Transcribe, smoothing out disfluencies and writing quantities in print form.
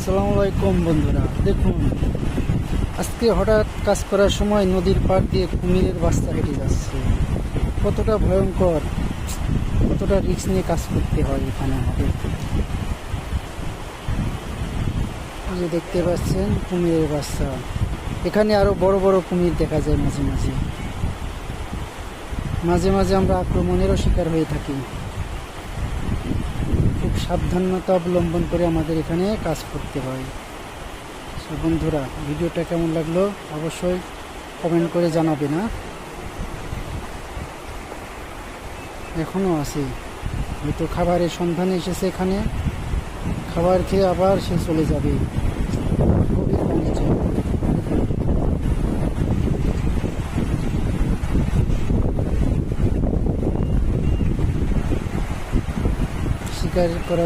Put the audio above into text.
আসসালামু আলাইকুম বন্ধুরা, দেখুন আজকে হঠাৎ কাজ করার সময় নদীর পাড় দিয়ে কুমিরের বাচ্চা হেঁটে যাচ্ছে। কতটা ভয়ঙ্কর, কতটা রিস্ক নিয়ে কাজ করতে হয় এখানে আমাদের। এই যে দেখতে পাচ্ছেন কুমিরের বাচ্চা, এখানে আরো বড় বড় কুমির দেখা যায় মাঝে মাঝে। মাঝে মাঝে আমরা আক্রমণেরও শিকার হয়ে থাকি। খুব সাবধানতা অবলম্বন করে আমাদের এখানে কাজ করতে হয়। তো বন্ধুরা, ভিডিওটা কেমন লাগলো অবশ্যই কমেন্ট করে জানাবে না। এখনও আছে, হয়তো খাবারের সন্ধানে এসেছে এখানে, খাবার খেয়ে আবার সে চলে যাবে গভীর পানিতে। শিকার করা